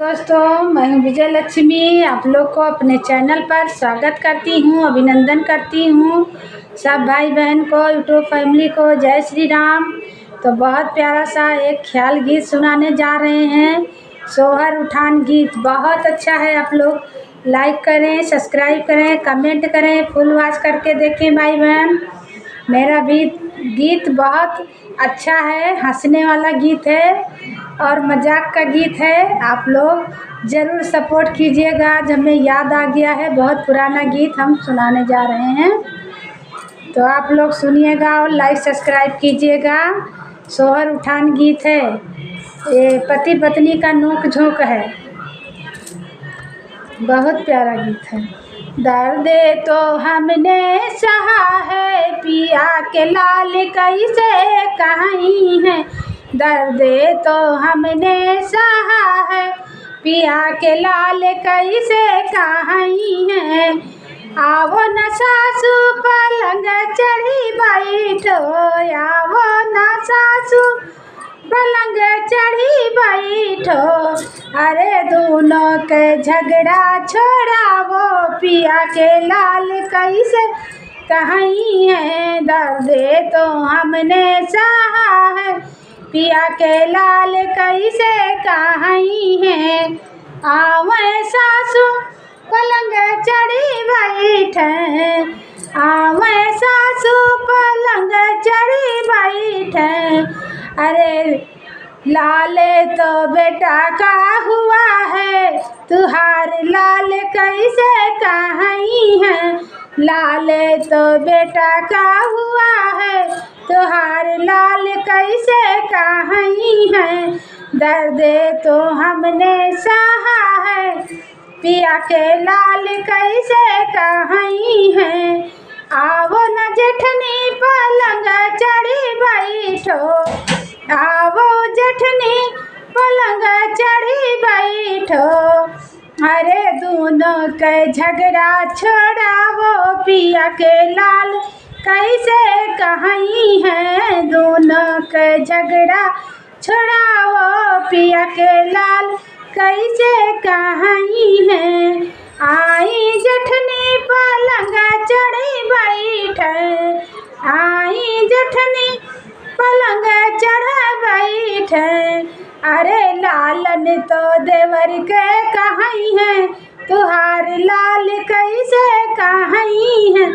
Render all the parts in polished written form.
दोस्तों, मैं हूँ विजय लक्ष्मी। आप लोग को अपने चैनल पर स्वागत करती हूँ, अभिनंदन करती हूँ। सब भाई बहन को, यूट्यूब फैमिली को जय श्री राम। तो बहुत प्यारा सा एक ख्याल गीत सुनाने जा रहे हैं। सोहर उठान गीत बहुत अच्छा है। आप लोग लाइक करें, सब्सक्राइब करें, कमेंट करें, फुल वॉच करके देखें भाई बहन। मेरा भी गीत बहुत अच्छा है, हंसने वाला गीत है और मजाक का गीत है। आप लोग ज़रूर सपोर्ट कीजिएगा। आज हमें याद आ गया है, बहुत पुराना गीत हम सुनाने जा रहे हैं, तो आप लोग सुनिएगा और लाइक सब्सक्राइब कीजिएगा। सोहर उठान गीत है, ये पति पत्नी का नोक झोंक है, बहुत प्यारा गीत है। दर्द तो हमने सहा है, पिया के लाल कैसे कहीं है। दर्द तो हमने सहा है, पिया के लाल कैसे कहीं है। आवो न सासू पलंग चढ़ी बैठो, आवो न सासू पलंग चढ़ी बैठो। अरे दोनों के झगड़ा छोड़ावो, पिया के लाल कैसे कहीं है। दर्द तो हमने सहा है, पिया के लाल कैसे कहीं है। आवे सासू पलंग चढ़ी बैठे, आवे सासू पलंग चढ़ी बैठे। अरे लाल तो बेटा का हुआ है, तुहार लाल कैसे कहीं है। लाल तो बेटा का हुआ है, तुहार लाल कैसे कहीं है। दर्द तो हमने सहा है, पिया के लाल कैसे कहीं है। आवो न जेठनी पलंग चढ़ी बैठो, आवो जेठनी पलंग चढ़ी बैठो। अरे दोनों के झगड़ा छोड़ावो, पिया के लाल कैसे कहीं है। दोनों के झगड़ा छोड़ावो, पिया के लाल कैसे कहीं है। आई जेठनी पलंग चढ़ी बैठे, आई जेठनी पलंग चढ़ बैठे। अरे लालन तो देवर के कहीं है, तुहार लाल कैसे कहीं है।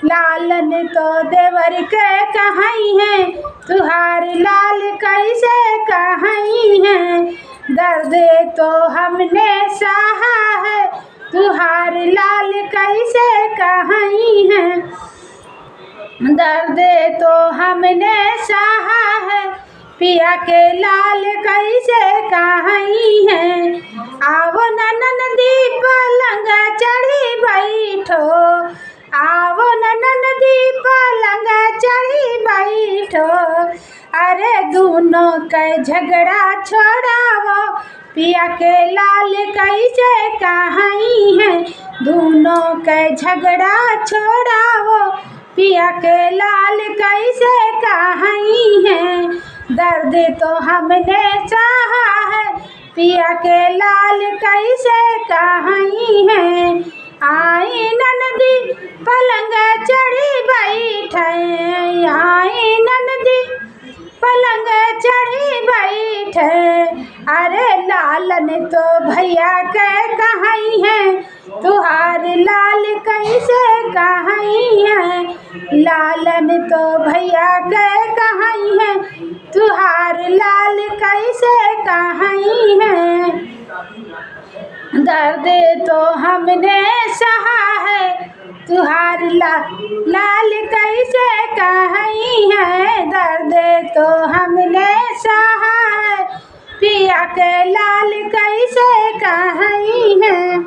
लालन तो देवर के कहीं है, तुहार लाल कैसे कहीं है। दर्द तो हमने सहा है, तुहार लाल कैसे कहीं है। दर्द तो हमने सहा है, पिया के लाल कैसे कहीं है। आवो ननदी पलंग चढ़ी बैठो, आवो ननदी पलंग चढ़ी बैठो। अरे दोनों के झगड़ा छोड़ावो, पिया के लाल कैसे कहीं है। दोनों के झगड़ा छोड़ावो, पिया के लाल कैसे कहीं है। दर्द तो हमने सहा है, पिया के लाल कैसे कहीं है। आई ननदी पलंग चढ़ी बैठे, आई ननदी पलंग चढ़ी बैठे। अरे लालन तो भैया के कहीं है, तुहार लाल कैसे कहीं है। लालन तो भैया के कहीं है, तुहार लाल कैसे कहीं है। दर्द तो हमने सहा है, तुहार लाल कैसे कहीं है। दर्द तो हमने सहा है, पिया के लाल कैसे कहीं है।